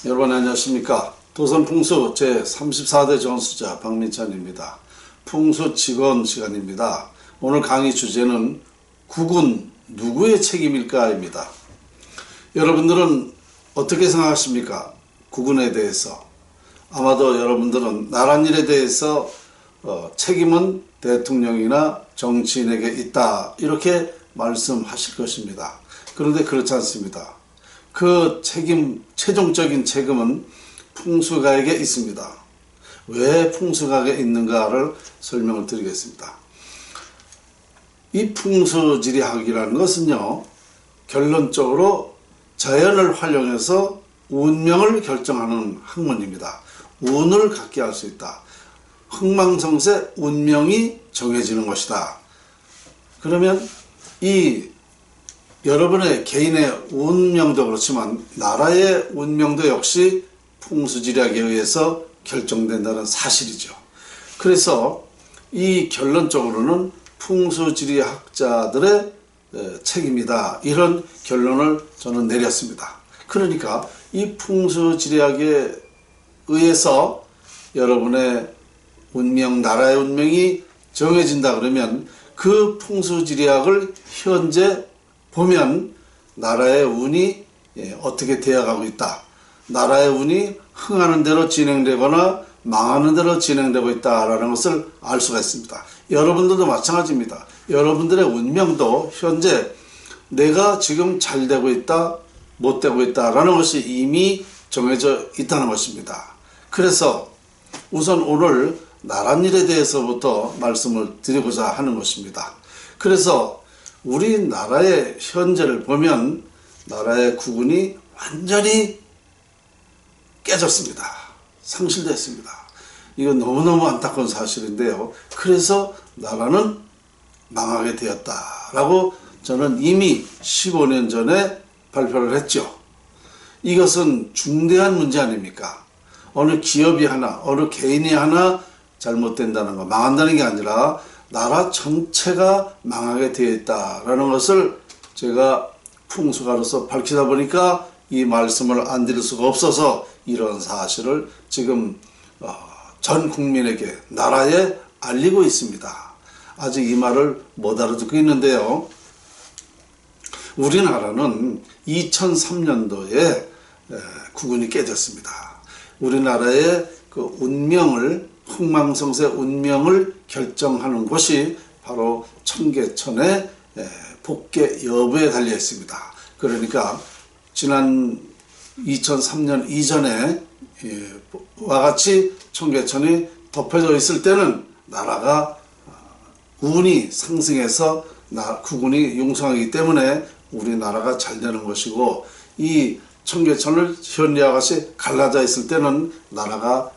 여러분 안녕하십니까. 도선풍수 제34대 전수자 박민찬입니다. 풍수직원 시간입니다. 오늘 강의 주제는 국은 누구의 책임일까 입니다. 여러분들은 어떻게 생각하십니까? 국은에 대해서. 아마도 여러분들은 나랏일에 대해서 책임은 대통령이나 정치인에게 있다 이렇게 말씀하실 것입니다. 그런데 그렇지 않습니다. 그 최종적인 책임은 풍수가에게 있습니다. 왜 풍수가에게 있는가를 설명을 드리겠습니다. 이 풍수지리학이라는 것은요, 결론적으로 자연을 활용해서 운명을 결정하는 학문입니다. 운을 갖게 할 수 있다. 흥망성쇠 운명이 정해지는 것이다. 그러면 이 여러분의 개인의 운명도 그렇지만 나라의 운명도 역시 풍수지리학에 의해서 결정된다는 사실이죠. 그래서 이 결론적으로는 풍수지리학자들의 책임이다. 이런 결론을 저는 내렸습니다. 그러니까 이 풍수지리학에 의해서 여러분의 운명, 나라의 운명이 정해진다 그러면 그 풍수지리학을 현재 보면 나라의 운이 어떻게 되어가고 있다. 나라의 운이 흥하는 대로 진행되거나 망하는 대로 진행되고 있다라는 것을 알 수가 있습니다. 여러분들도 마찬가지입니다. 여러분들의 운명도 현재 내가 지금 잘 되고 있다, 못 되고 있다라는 것이 이미 정해져 있다는 것입니다. 그래서 우선 오늘 나랏일에 대해서부터 말씀을 드리고자 하는 것입니다. 그래서 우리나라의 현재를 보면 나라의 국운이 완전히 깨졌습니다. 상실됐습니다. 이건 너무너무 안타까운 사실인데요. 그래서 나라는 망하게 되었다라고 저는 이미 15년 전에 발표를 했죠. 이것은 중대한 문제 아닙니까? 어느 기업이 하나, 어느 개인이 하나 잘못된다는 거, 망한다는 게 아니라 나라 전체가 망하게 되어 있다라는 것을 제가 풍수가로서 밝히다 보니까 이 말씀을 안 드릴 수가 없어서 이런 사실을 지금 전 국민에게, 나라에 알리고 있습니다. 아직 이 말을 못 알아듣고 있는데요. 우리나라는 2003년도에 국운이 깨졌습니다. 우리나라의 그 운명을, 흥망성쇠 운명을 결정하는 곳이 바로 청계천의 복계 여부에 달려 있습니다. 그러니까 지난 2003년 이전에 와 같이 청계천이 덮여져 있을 때는 나라가 운이 상승해서 국운이 융성하기 때문에 우리나라가 잘 되는 것이고, 이 청계천을 현리와 같이 갈라져 있을 때는 나라가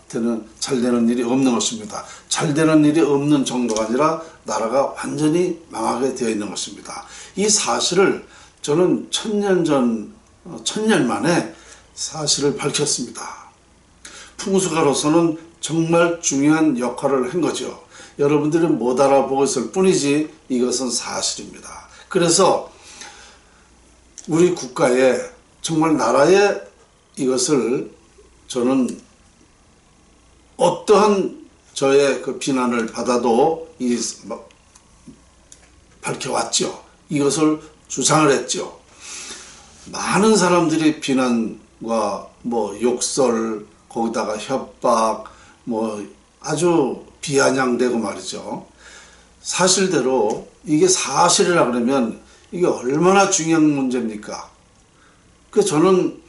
잘 되는 일이 없는 것입니다. 잘 되는 일이 없는 정도가 아니라 나라가 완전히 망하게 되어 있는 것입니다. 이 사실을 저는 1000년 만에 사실을 밝혔습니다. 풍수가로서는 정말 중요한 역할을 한 거죠. 여러분들이 못 알아보고 있을 뿐이지 이것은 사실입니다. 그래서 우리 국가에, 정말 나라에 이것을 저는 어떠한 저의 그 비난을 받아도 밝혀왔죠. 이것을 주장을 했죠. 많은 사람들이 비난과 욕설, 거기다가 협박, 아주 비아냥대고 말이죠. 사실대로 이게 사실이라 그러면 이게 얼마나 중요한 문제입니까? 그래서 저는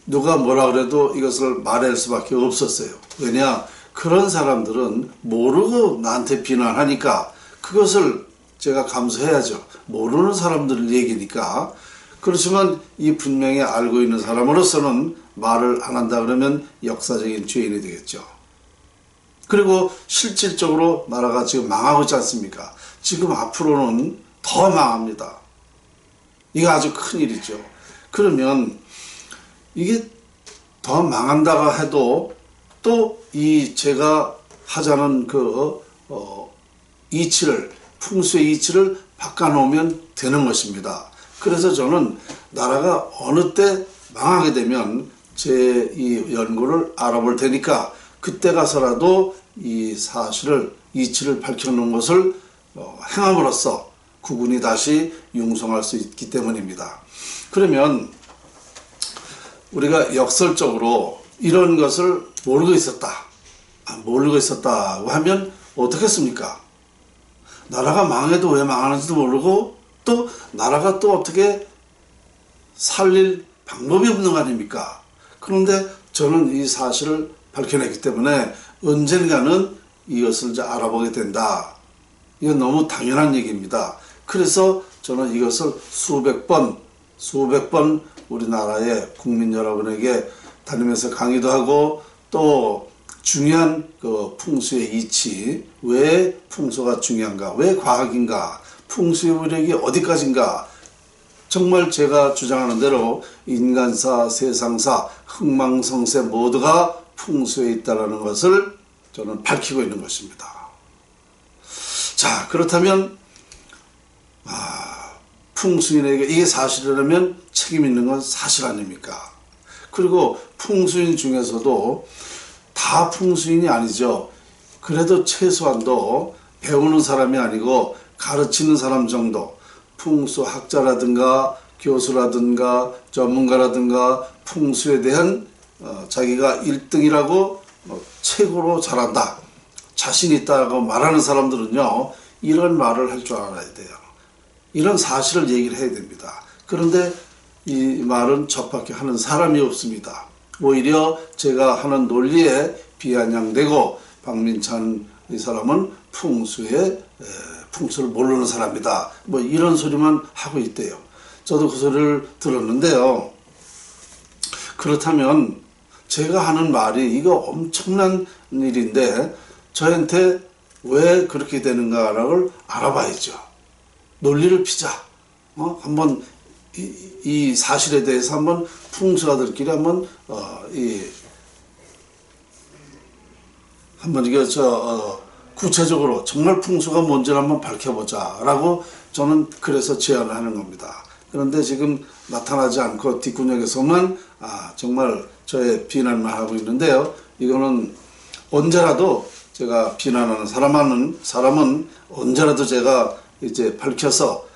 누가 뭐라 그래도 이것을 말할 수밖에 없었어요. 왜냐? 그런 사람들은 모르고 나한테 비난하니까 그것을 제가 감수해야죠. 모르는 사람들 얘기니까. 그렇지만 이 분명히 알고 있는 사람으로서는 말을 안 한다 그러면 역사적인 죄인이 되겠죠. 그리고 실질적으로 나라가 지금 망하고 있지 않습니까? 지금 앞으로는 더 망합니다. 이거 아주 큰일이죠. 그러면 이게 더 망한다고 해도 또 이 제가 하자는 그 이치를, 풍수의 이치를 바꿔놓으면 되는 것입니다. 그래서 저는 나라가 어느 때 망하게 되면 제 이 연구를 알아볼 테니까 그때 가서라도 이 사실을 이치를 밝혀놓은 것을 행함으로써 국군이 다시 융성할 수 있기 때문입니다. 그러면 우리가 역설적으로 이런 것을 모르고 있었다고 하면 어떻겠습니까? 나라가 망해도 왜 망하는지도 모르고 또 나라가 또 어떻게 살릴 방법이 없는 거 아닙니까? 그런데 저는 이 사실을 밝혀냈기 때문에 언젠가는 이것을 이제 알아보게 된다. 이건 너무 당연한 얘기입니다. 그래서 저는 이것을 수백 번 우리나라의 국민 여러분에게 다니면서 강의도 하고 또 중요한 그 풍수의 이치, 왜 풍수가 중요한가, 왜 과학인가, 풍수의 위력이 어디까지인가, 정말 제가 주장하는 대로 인간사, 세상사, 흥망성쇠 모두가 풍수에 있다는 것을 저는 밝히고 있는 것입니다. 자, 그렇다면 풍수인에게 이게 사실이라면 책임 있는 건 사실 아닙니까? 그리고 풍수인 중에서도 다 풍수인이 아니죠. 그래도 최소한도 배우는 사람이 아니고 가르치는 사람 정도, 풍수학자라든가 교수라든가 전문가라든가 풍수에 대한 자기가 1등이라고 최고로 잘한다, 자신 있다고 말하는 사람들은요, 이런 말을 할 줄 알아야 돼요. 이런 사실을 얘기를 해야 됩니다. 그런데 이 말은 저밖에 하는 사람이 없습니다. 오히려 제가 하는 논리에 비아냥되고 박민찬 이 사람은 풍수를 모르는 사람이다, 뭐 이런 소리만 하고 있대요. 저도 그 소리를 들었는데요. 그렇다면 제가 하는 말이 이거 엄청난 일인데 저한테 왜 그렇게 되는가를 알아봐야죠. 논리를 피자. 한번 이 사실에 대해서 한번 풍수가들끼리 한번 이게 구체적으로 정말 풍수가 뭔지를 한번 밝혀보자라고 저는 그래서 제안을 하는 겁니다. 그런데 지금 나타나지 않고 뒷구녕에서만 정말 저의 비난만 하고 있는데요. 이거는 언제라도 제가 비난하는 사람은 언제라도 제가 이제 밝혀서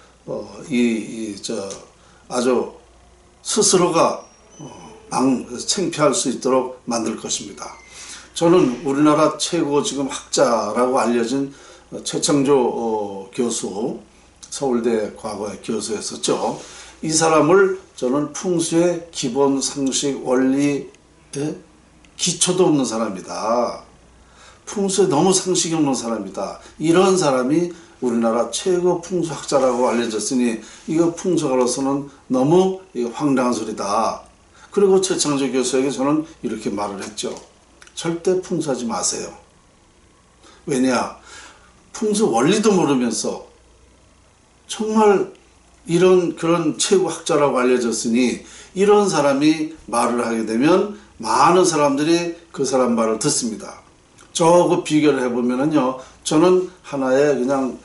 아주 스스로가 창피할 수 있도록 만들 것입니다. 저는 우리나라 최고 지금 학자라고 알려진 최창조 교수, 서울대 과거에 교수였었죠. 이 사람을 저는 풍수의 기본 상식 원리에 기초도 없는 사람이다. 풍수에 너무 상식이 없는 사람이다. 이런 사람이 우리나라 최고 풍수학자라고 알려졌으니 이거 풍수가로서는 너무 황당한 소리다. 그리고 최창조 교수에게 저는 이렇게 말을 했죠. 절대 풍수하지 마세요. 왜냐? 풍수 원리도 모르면서 정말 그런 최고 학자라고 알려졌으니 이런 사람이 말을 하게 되면 많은 사람들이 그 사람 말을 듣습니다. 저하고 비교를 해보면은요, 저는 하나의 그냥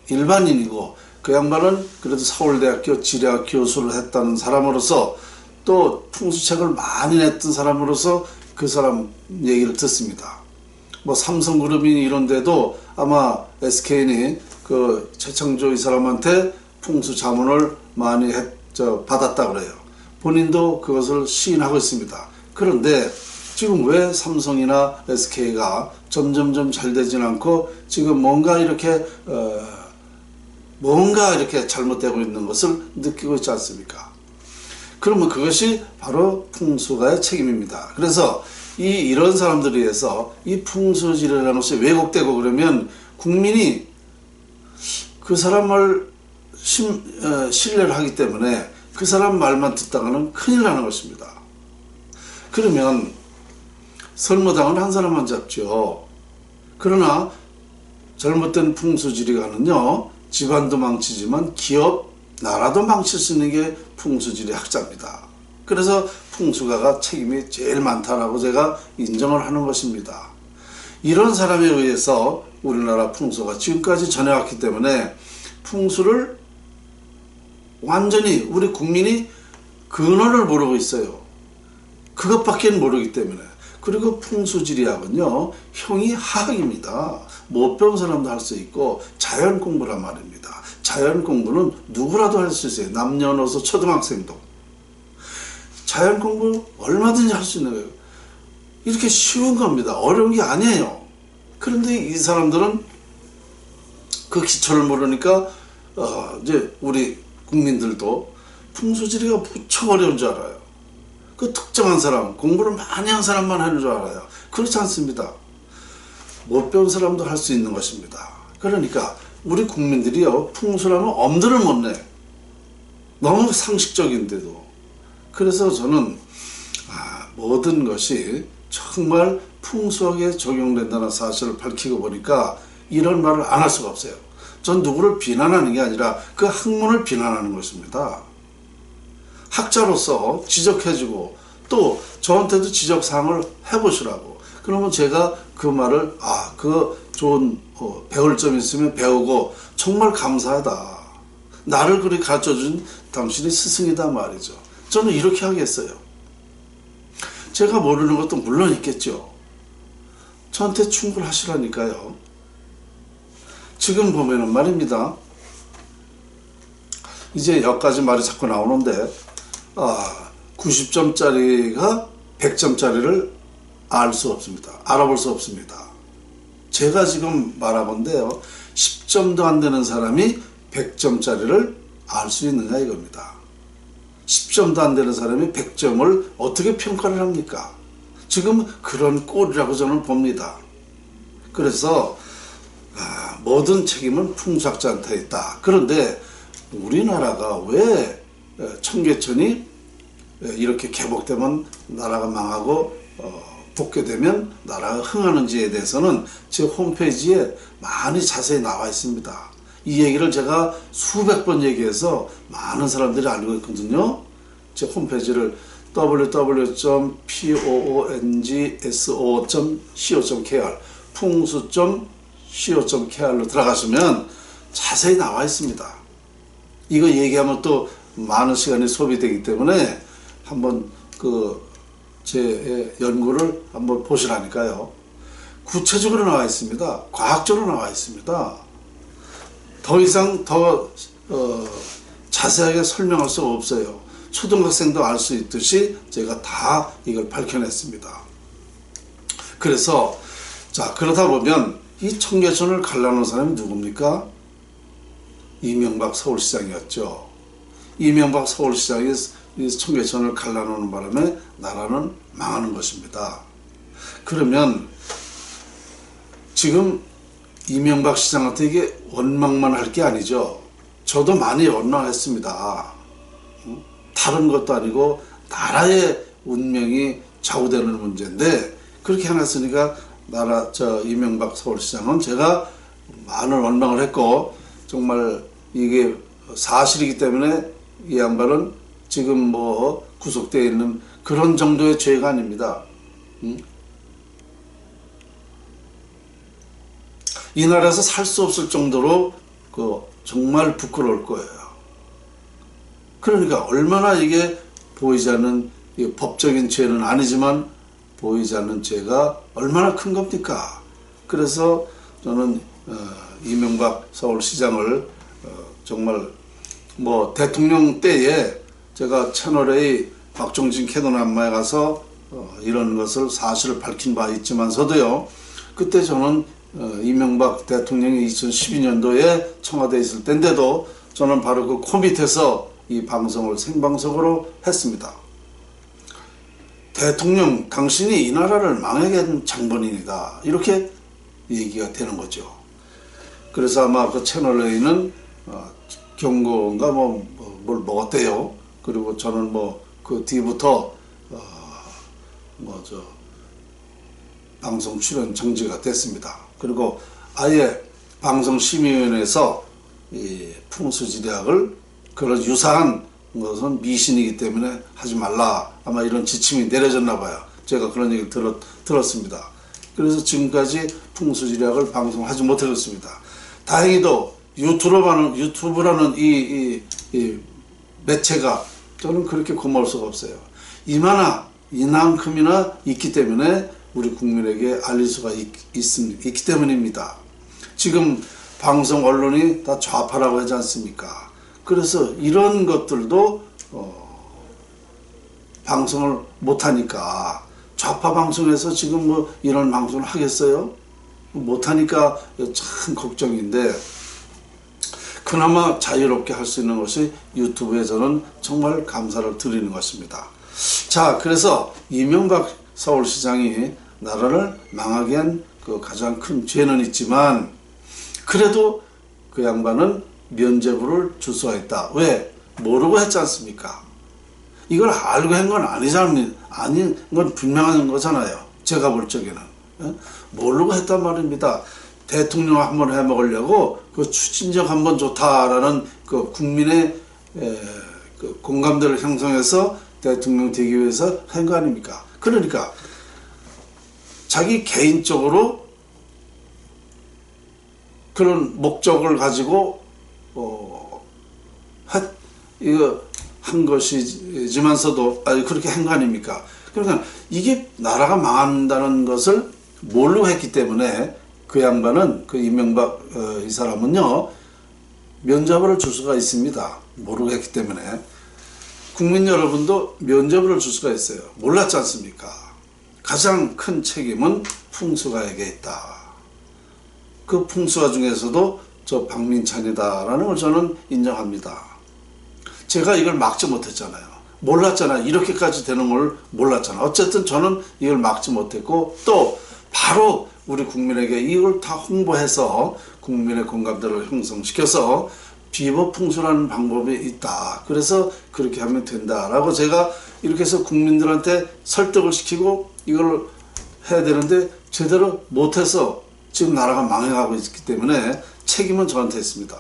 일반인이고 그 양반은 그래도 서울대학교 지리학 교수를 했다는 사람으로서 또 풍수책을 많이 냈던 사람으로서 그 사람 얘기를 듣습니다. 뭐 삼성그룹이 이런데도 아마 SKN이 그 최창조 이 사람한테 풍수 자문을 많이 받았다 그래요. 본인도 그것을 시인하고 있습니다. 그런데 지금 왜 삼성이나 SK가 점점점 잘 되진 않고 지금 뭔가 이렇게 잘못되고 있는 것을 느끼고 있지 않습니까? 그러면 그것이 바로 풍수가의 책임입니다. 그래서 이런 사람들에 의해서 이 풍수지리라는 것이 왜곡되고 그러면 국민이 그 사람 말 신뢰를 하기 때문에 그 사람 말만 듣다가는 큰일 나는 것입니다. 그러면 설모당은 한 사람만 잡죠. 그러나 잘못된 풍수지리가는요, 집안도 망치지만 기업, 나라도 망칠 수 있는 게 풍수지리 학자입니다. 그래서 풍수가가 책임이 제일 많다라고 제가 인정을 하는 것입니다. 이런 사람에 의해서 우리나라 풍수가 지금까지 전해왔기 때문에 풍수를 완전히 우리 국민이 근원을 모르고 있어요. 그것밖에 모르기 때문에. 그리고 풍수지리학은요, 형이 하학입니다. 못 배운 사람도 할 수 있고 자연 공부란 말입니다. 자연 공부는 누구라도 할 수 있어요. 남녀노소 초등학생도. 자연 공부 얼마든지 할 수 있는 거예요. 이렇게 쉬운 겁니다. 어려운 게 아니에요. 그런데 이 사람들은 그 기초를 모르니까 이제 우리 국민들도 풍수지리가 무척 어려운 줄 알아요. 그 특정한 사람, 공부를 많이 한 사람만 하는 줄 알아요. 그렇지 않습니다. 못 배운 사람도 할 수 있는 것입니다. 그러니까 우리 국민들이요, 풍수라면 엄두를 못 내. 너무 상식적인데도. 그래서 저는 모든 것이 정말 풍수하게 적용된다는 사실을 밝히고 보니까 이런 말을 안 할 수가 없어요. 전 누구를 비난하는 게 아니라 그 학문을 비난하는 것입니다. 학자로서 지적해주고 또 저한테도 지적사항을 해보시라고. 그러면 제가 그 말을 그 좋은 배울 점 있으면 배우고 정말 감사하다. 나를 그렇게 가르쳐준 당신이 스승이다 말이죠. 저는 이렇게 하겠어요. 제가 모르는 것도 물론 있겠죠. 저한테 충분하시라니까요. 지금 보면은 말입니다. 이제 여기까지 말이 자꾸 나오는데 90점짜리가 100점짜리를 알 수 없습니다. 알아볼 수 없습니다. 제가 지금 말하건데요. 10점도 안 되는 사람이 100점짜리를 알 수 있느냐 이겁니다. 10점도 안 되는 사람이 100점을 어떻게 평가를 합니까? 지금 그런 꼴이라고 저는 봅니다. 그래서 모든 책임은 풍수학자한테 있다. 그런데 우리나라가 왜 청계천이 이렇게 개복되면 나라가 망하고 복귀되면 나라가 흥하는지에 대해서는 제 홈페이지에 많이 자세히 나와 있습니다. 이 얘기를 제가 수백 번 얘기해서 많은 사람들이 알고 있거든요. 제 홈페이지를 www.pongso.co.kr 풍수.co.kr로 들어가시면 자세히 나와 있습니다. 이거 얘기하면 또 많은 시간이 소비되기 때문에 한번 제 연구를 한번 보시라니까요. 구체적으로 나와 있습니다. 과학적으로 나와 있습니다. 더 이상 자세하게 설명할 수가 없어요. 초등학생도 알 수 있듯이 제가 다 이걸 밝혀냈습니다. 그래서 그러다 보면 이 청계천을 갈라놓은 사람이 누굽니까? 이명박 서울시장이었죠. 이명박 서울시장이 이 청계천을 갈라놓는 바람에 나라는 망하는 것입니다. 그러면 지금 이명박 시장한테 이게 원망만 할 게 아니죠. 저도 많이 원망했습니다. 다른 것도 아니고 나라의 운명이 좌우되는 문제인데 그렇게 해놨으니까 이명박 서울시장은 제가 많은 원망을 했고 정말 이게 사실이기 때문에 이 양반은 지금 구속되어 있는 그런 정도의 죄가 아닙니다. 이 나라에서 살 수 없을 정도로 정말 부끄러울 거예요. 그러니까 얼마나 이게 보이지 않는 법적인 죄는 아니지만 보이지 않는 죄가 얼마나 큰 겁니까? 그래서 저는 이명박 서울시장을 정말 대통령 때에 제가 채널A 박종진 캐논안마에 가서 이런 것을 사실을 밝힌 바 있지만서도요. 그때 저는 이명박 대통령이 2012년도에 청와대에 있을 때인데도 저는 바로 그 코밑에서 이 방송을 생방송으로 했습니다. 대통령 당신이 이 나라를 망하게 한 장본인이다. 이렇게 얘기가 되는 거죠. 그래서 아마 그 채널A는 경고인가 뭘 먹었대요. 그리고 저는 그 뒤부터 방송 출연 정지가 됐습니다. 그리고 아예 방송심의위원회에서 이 풍수지리학을 그런 유사한 것은 미신이기 때문에 하지 말라 아마 이런 지침이 내려졌나 봐요. 제가 그런 얘기를 들었습니다. 그래서 지금까지 풍수지리학을 방송하지 못했습니다. 다행히도 유튜브라는 이 매체가 저는 그렇게 고마울 수가 없어요. 이만한 이만큼이나 있기 때문에 우리 국민에게 알릴 수가 있기 때문입니다. 지금 방송 언론이 다 좌파라고 하지 않습니까? 그래서 이런 것들도 방송을 못하니까, 좌파 방송에서 지금 뭐 이런 방송을 하겠어요? 못하니까 참 걱정인데, 그나마 자유롭게 할 수 있는 것이 유튜브에 저는 정말 감사를 드리는 것입니다. 자, 그래서 이명박 서울시장이 나라를 망하게 한 그 가장 큰 죄는 있지만, 그래도 그 양반은 면죄부를 줄 수가 있다. 왜? 모르고 했지 않습니까? 이걸 알고 한 건 아니잖아요. 아닌 건 분명한 거잖아요. 제가 볼 적에는. 모르고 했단 말입니다. 대통령 한번 해먹으려고 그 추진력 한번 좋다라는 그 국민의 그 공감대를 형성해서 대통령 되기 위해서 한 거 아닙니까? 그러니까 자기 개인적으로 그런 목적을 가지고 이거 한 것이지만서도 그렇게 한 거 아닙니까? 그러니까 이게 나라가 망한다는 것을 모르고 했기 때문에 그 양반은, 그 이명박 이 사람은요, 면죄부를 줄 수가 있습니다. 모르고 했기 때문에. 국민 여러분도 면죄부를 줄 수가 있어요. 몰랐지 않습니까? 가장 큰 책임은 풍수가에게 있다. 그 풍수가 중에서도 저 박민찬이다라는 걸 저는 인정합니다. 제가 이걸 막지 못했잖아요. 몰랐잖아요. 이렇게까지 되는 걸 몰랐잖아요. 어쨌든 저는 이걸 막지 못했고, 또 바로 우리 국민에게 이걸 다 홍보해서 국민의 공감대를 형성시켜서 비법풍수라는 방법이 있다. 그래서 그렇게 하면 된다라고 제가 이렇게 해서 국민들한테 설득을 시키고 이걸 해야 되는데 제대로 못해서 지금 나라가 망해가고 있기 때문에 책임은 저한테 있습니다.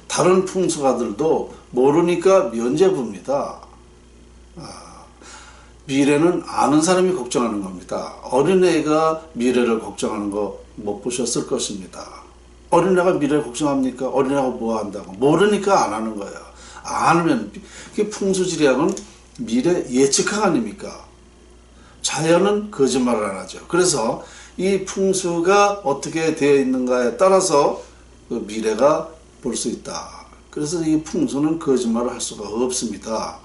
다른 풍수가들도 모르니까 면죄부입니다. 미래는 아는 사람이 걱정하는 겁니다. 어린애가 미래를 걱정하는 거 못 보셨을 것입니다. 어린애가 미래를 걱정합니까? 어린애가 뭐 한다고? 모르니까 안 하는 거예요. 안 하면, 그게 풍수지리학은 미래 예측학 아닙니까? 자연은 거짓말을 안 하죠. 그래서 이 풍수가 어떻게 되어 있는가에 따라서 그 미래가 볼 수 있다. 그래서 이 풍수는 거짓말을 할 수가 없습니다.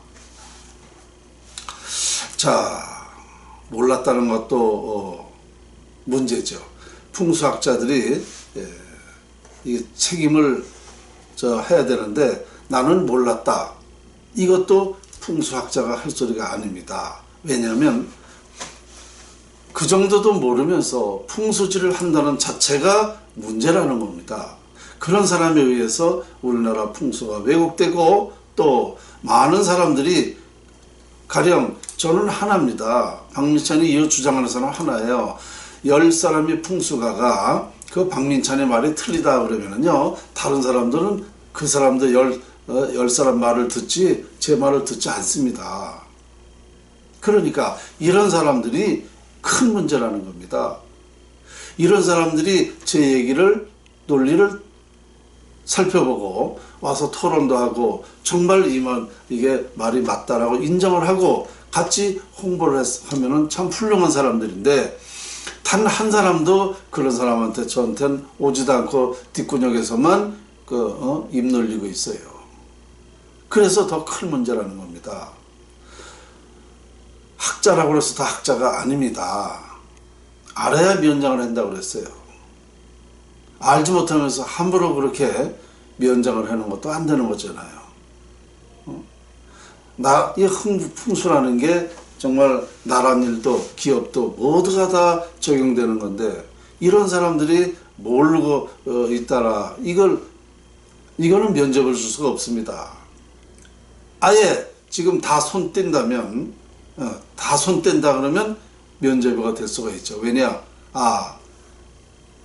자, 몰랐다는 것도 문제죠. 풍수학자들이 이 책임을 해야 되는데 나는 몰랐다. 이것도 풍수학자가 할 소리가 아닙니다. 왜냐하면 그 정도도 모르면서 풍수지를 한다는 자체가 문제라는 겁니다. 그런 사람에 의해서 우리나라 풍수가 왜곡되고 또 많은 사람들이, 가령 저는 하나입니다. 박민찬이 이어 주장하는 사람 하나예요. 10사람이 풍수가가 그 박민찬의 말이 틀리다 그러면은요, 다른 사람들은 그 사람들 10사람 말을 듣지 제 말을 듣지 않습니다. 그러니까 이런 사람들이 큰 문제라는 겁니다. 이런 사람들이 제 얘기를, 논리를 살펴보고 와서 토론도 하고 정말 이게 말이 맞다라고 인정을 하고 같이 홍보를 하면은 참 훌륭한 사람들인데, 단 한 사람도 그런 사람한테 저한테는 오지도 않고 뒷구녕에서만 입 놀리고 있어요. 그래서 더 큰 문제라는 겁니다. 학자라고 해서 다 학자가 아닙니다. 알아야 면장을 한다고 그랬어요. 알지 못하면서 함부로 그렇게 면장을 하는 것도 안 되는 거잖아요. 이 풍수라는 게 정말 나란 일도 기업도 모두가 다 적용되는 건데, 이런 사람들이 모르고 있다라, 이거는 면죄부를 줄 수가 없습니다. 아예 지금 다 손 뗀다면, 다 손 뗀다 그러면 면죄부가 될 수가 있죠. 왜냐?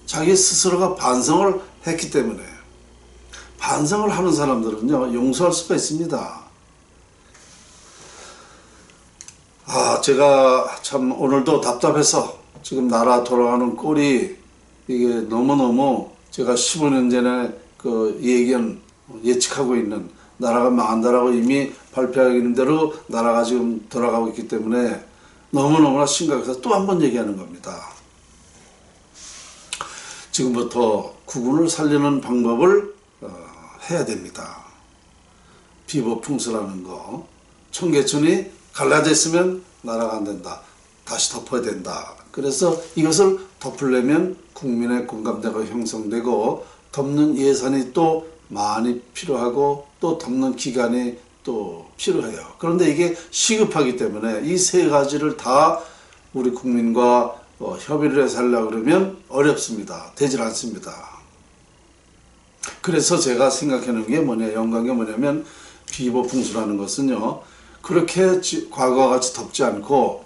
자기 스스로가 반성을 했기 때문에. 반성을 하는 사람들은요, 용서할 수가 있습니다. 제가 참 오늘도 답답해서 지금 나라 돌아가는 꼴이 이게 너무너무 제가 15년 전에 그 예측하고 있는 나라가 망한다라고 이미 발표하고 있는 대로 나라가 지금 돌아가고 있기 때문에 너무너무나 심각해서 또 한 번 얘기하는 겁니다. 지금부터 국운을 살리는 방법을 해야 됩니다. 비법풍수라는 거. 청계천이 갈라져 있으면 나라가 안 된다. 다시 덮어야 된다. 그래서 이것을 덮으려면 국민의 공감대가 형성되고 덮는 예산이 또 많이 필요하고 또 덮는 기간이 또 필요해요. 그런데 이게 시급하기 때문에 이 세 가지를 다 우리 국민과 협의를 해서 하려고 그러면 어렵습니다. 되질 않습니다. 그래서 제가 생각하는 게 연구한 게 뭐냐면 비법풍수라는 것은요. 그렇게 과거와 같이 덮지 않고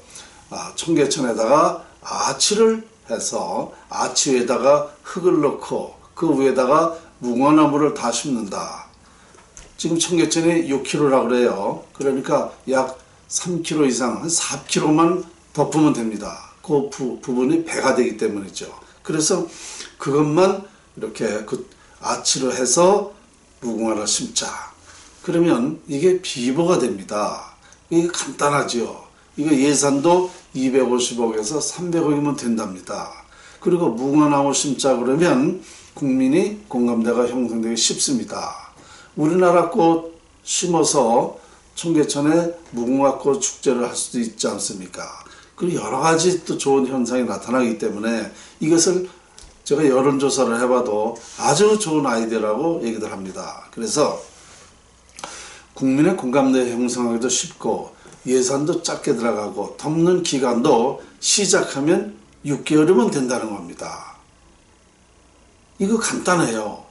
청계천에다가 아치를 해서 아치 위에다가 흙을 넣고 그 위에다가 무궁화나무를 다 심는다. 지금 청계천이 6km라고 그래요. 그러니까 약 3km 이상, 한 4km만 덮으면 됩니다. 그 부분이 배가 되기 때문이죠. 그래서 그것만 이렇게 그 아치로 해서 무궁화를 심자. 그러면 이게 비보가 됩니다. 이게 간단하죠. 이거 예산도 250억에서 300억이면 된답니다. 그리고 무궁화나무 심자 그러면 국민이 공감대가 형성되기 쉽습니다. 우리나라 꽃 심어서 청계천에 무궁화꽃 축제를 할 수도 있지 않습니까? 그리고 여러 가지 또 좋은 현상이 나타나기 때문에 이것을 제가 여론조사를 해봐도 아주 좋은 아이디어라고 얘기들 합니다. 그래서 국민의 공감대 형성하기도 쉽고 예산도 작게 들어가고 덮는 기간도 시작하면 6개월이면 된다는 겁니다. 이거 간단해요.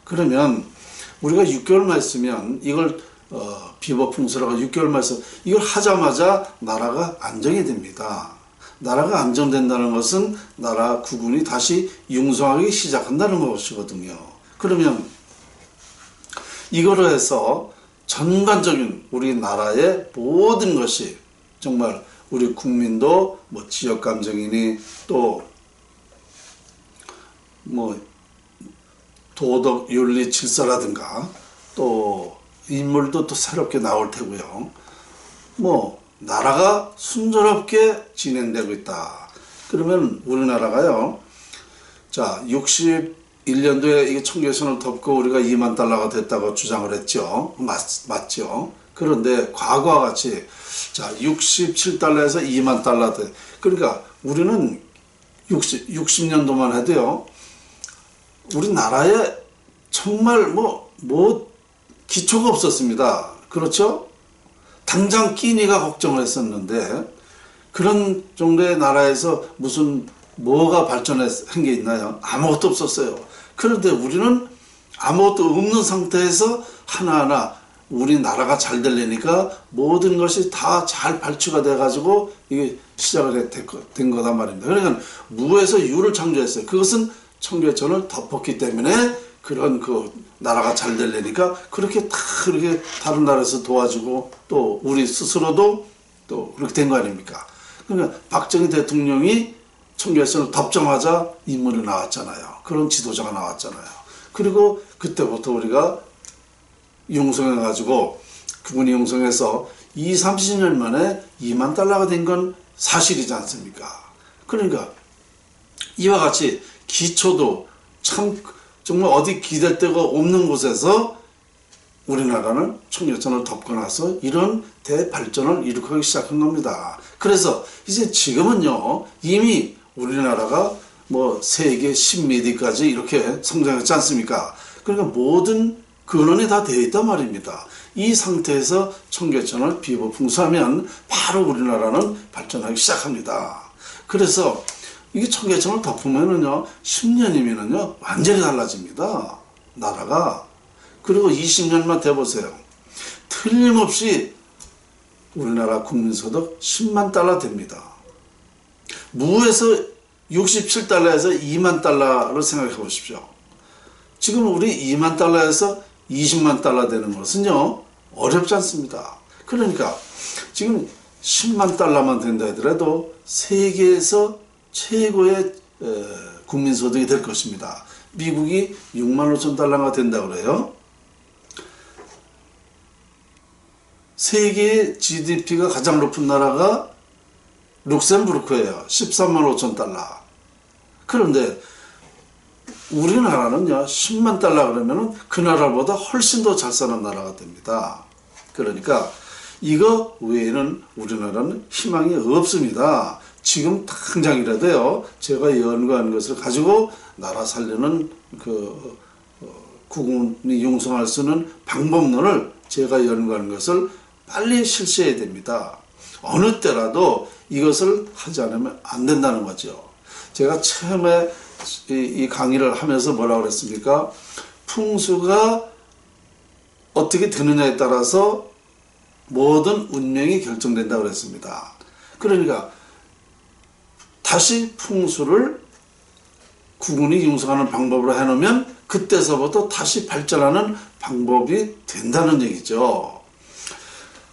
그러면 우리가 6개월만 있으면 이걸 비법풍수라고 6개월만 있어 이걸 하자마자 나라가 안정이 됩니다. 나라가 안정된다는 것은 나라 국운이 다시 융성하기 시작한다는 것이거든요. 그러면 이거로 해서 전반적인 우리나라의 모든 것이 정말 우리 국민도 뭐 지역 감정이니 또 뭐 도덕 윤리 질서라든가 또 인물도 또 새롭게 나올 테고요. 뭐 나라가 순조롭게 진행되고 있다. 그러면 우리나라가요. 자, 61년도에 이게 청계천을 덮고 우리가 2만 달러가 됐다고 주장을 했죠. 맞죠. 그런데 과거와 같이 자, 67달러에서 2만 달러 돼. 그러니까 우리는 60년도만 해도요. 우리나라에 정말 뭐 기초가 없었습니다. 그렇죠? 당장 끼니가 걱정을 했었는데 그런 정도의 나라에서 무슨 뭐가 발전한 게 있나요? 아무것도 없었어요. 그런데 우리는 아무것도 없는 상태에서 하나하나 우리나라가 잘 되려니까 모든 것이 다 잘 발주가 돼가지고 이게 시작을 된 거단 말입니다. 그러니까 무에서 유를 창조했어요. 그것은 청계천을 덮었기 때문에 그런 그 나라가 잘 되려니까 그렇게 다른 나라에서 도와주고 또 우리 스스로도 또 그렇게 된 거 아닙니까? 그러니까 박정희 대통령이 청계천을 덮자마자 인물이 나왔잖아요. 그런 지도자가 나왔잖아요. 그리고 그때부터 우리가 융성해가지고 국군이 융성해서 30년 만에 2만 달러가 된 건 사실이지 않습니까? 그러니까 이와 같이 기초도 참 정말 어디 기댈 데가 없는 곳에서 우리나라는 청계천을 덮고 나서 이런 대발전을 일으키기 시작한 겁니다. 그래서 이제 지금은요 이미 우리나라가 뭐 세계 10몇 위까지 이렇게 성장했지 않습니까? 그러니까 모든 근원이 다 되어 있단 말입니다. 이 상태에서 청계천을 비법풍수하면 바로 우리나라는 발전하기 시작합니다. 그래서 이게 청계천을 덮으면은요 10년이면은요 완전히 달라집니다. 나라가. 그리고 20년만 돼보세요. 틀림없이 우리나라 국민소득 10만 달러 됩니다. 무에서 67달러에서 2만 달러를 생각해 보십시오. 지금 우리 2만 달러에서 20만 달러 되는 것은요 어렵지 않습니다. 그러니까 지금 10만 달러만 된다 하더라도 세계에서 최고의 국민소득이 될 것입니다. 미국이 6만 5천 달러가 된다고 그래요. 세계의 GDP가 가장 높은 나라가 룩셈부르크예요. 13만 5천 달러. 그런데 우리나라는요, 10만 달러 그러면은 그 나라보다 훨씬 더 잘 사는 나라가 됩니다. 그러니까 이거 외에는 우리나라는 희망이 없습니다. 지금 당장이라도요, 제가 연구한 것을 가지고 나라 살리는 국군이 융성할 수 있는 방법론을 제가 연구한 것을 빨리 실시해야 됩니다. 어느 때라도 이것을 하지 않으면 안 된다는 거죠. 제가 처음에 이 강의를 하면서 뭐라고 그랬습니까? 풍수가 어떻게 되느냐에 따라서 모든 운명이 결정된다고 그랬습니다. 그러니까 다시 풍수를 국운이 융성하는 방법으로 해놓으면 그때서부터 다시 발전하는 방법이 된다는 얘기죠.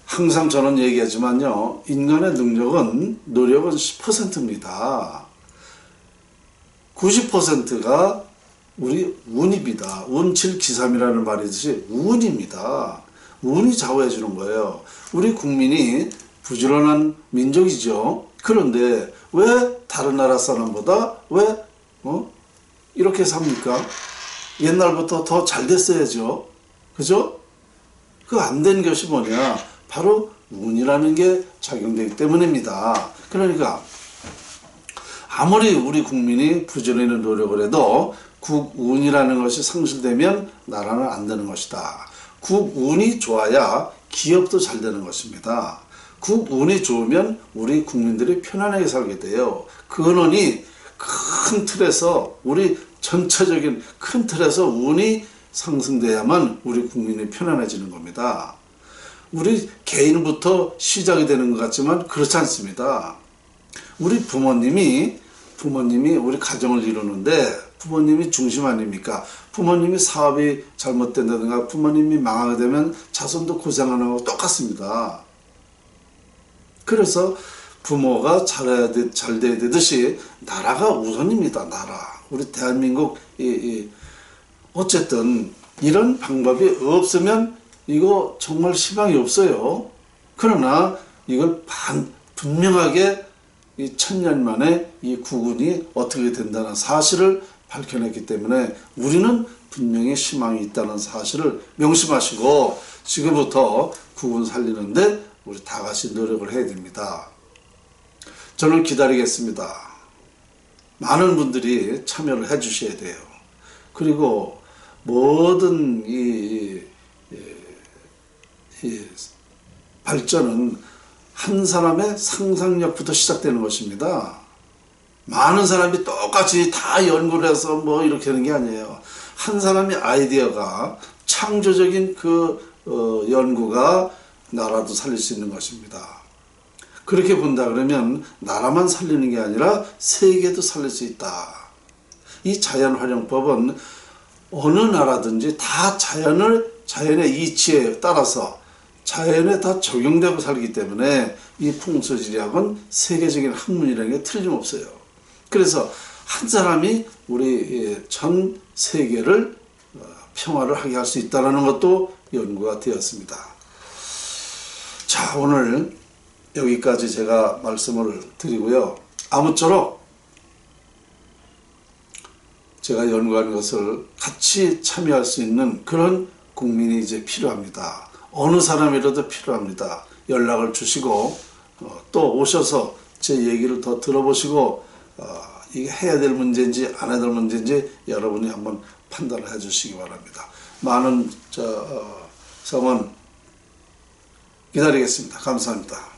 항상 저는 얘기하지만요, 인간의 능력은, 노력은 10%입니다. 90%가 우리 운입니다. 운칠기삼이라는 말이듯이 운입니다. 운이 좌우해 주는 거예요. 우리 국민이 부지런한 민족이죠. 그런데 왜 다른 나라 사람보다 왜 이렇게 삽니까? 옛날부터 더 잘 됐어야죠. 그죠? 그 안 된 것이 뭐냐? 바로 운이라는 게 작용되기 때문입니다. 그러니까 아무리 우리 국민이 부지런히 노력을 해도 국운이라는 것이 상실되면 나라는 안 되는 것이다. 국운이 좋아야 기업도 잘 되는 것입니다. 국운이 좋으면 우리 국민들이 편안하게 살게 돼요. 그 근원이 큰 틀에서, 우리 전체적인 큰 틀에서 운이 상승돼야만 우리 국민이 편안해지는 겁니다. 우리 개인부터 시작이 되는 것 같지만 그렇지 않습니다. 우리 부모님이 우리 가정을 이루는데 부모님이 중심 아닙니까? 부모님이 사업이 잘못된다든가 부모님이 망하게 되면 자손도 고생하는 거하고 똑같습니다. 그래서 부모가 잘 돼야 되듯이 나라가 우선입니다. 나라. 우리 대한민국 어쨌든 이런 방법이 없으면 이거 정말 희망이 없어요. 그러나 이걸 분명하게 이 1000년 만에 이 국운이 어떻게 된다는 사실을 밝혀냈기 때문에 우리는 분명히 희망이 있다는 사실을 명심하시고 지금부터 국운 살리는데 우리 다 같이 노력을 해야 됩니다. 저는 기다리겠습니다. 많은 분들이 참여를 해 주셔야 돼요. 그리고 모든 이 발전은 한 사람의 상상력부터 시작되는 것입니다. 많은 사람이 똑같이 다 연구를 해서 뭐 이렇게 하는 게 아니에요. 한 사람의 아이디어가 창조적인 연구가 나라도 살릴 수 있는 것입니다. 그렇게 본다 그러면 나라만 살리는 게 아니라 세계도 살릴 수 있다. 이 자연활용법은 어느 나라든지 다 자연의 이치에 따라서 자연에 다 적용되고 살기 때문에 이 풍수지리학은 세계적인 학문이라는 게 틀림없어요. 그래서 한 사람이 우리 전 세계를 평화를 하게 할 수 있다는 것도 연구가 되었습니다. 자, 오늘 여기까지 제가 말씀을 드리고요. 아무쪼록 제가 연구한 것을 같이 참여할 수 있는 그런 국민이 이제 필요합니다. 어느 사람이라도 필요합니다. 연락을 주시고 또 오셔서 제 얘기를 더 들어보시고 이게 해야 될 문제인지 안 해야 될 문제인지 여러분이 한번 판단을 해 주시기 바랍니다. 많은 성원 기다리겠습니다. 감사합니다.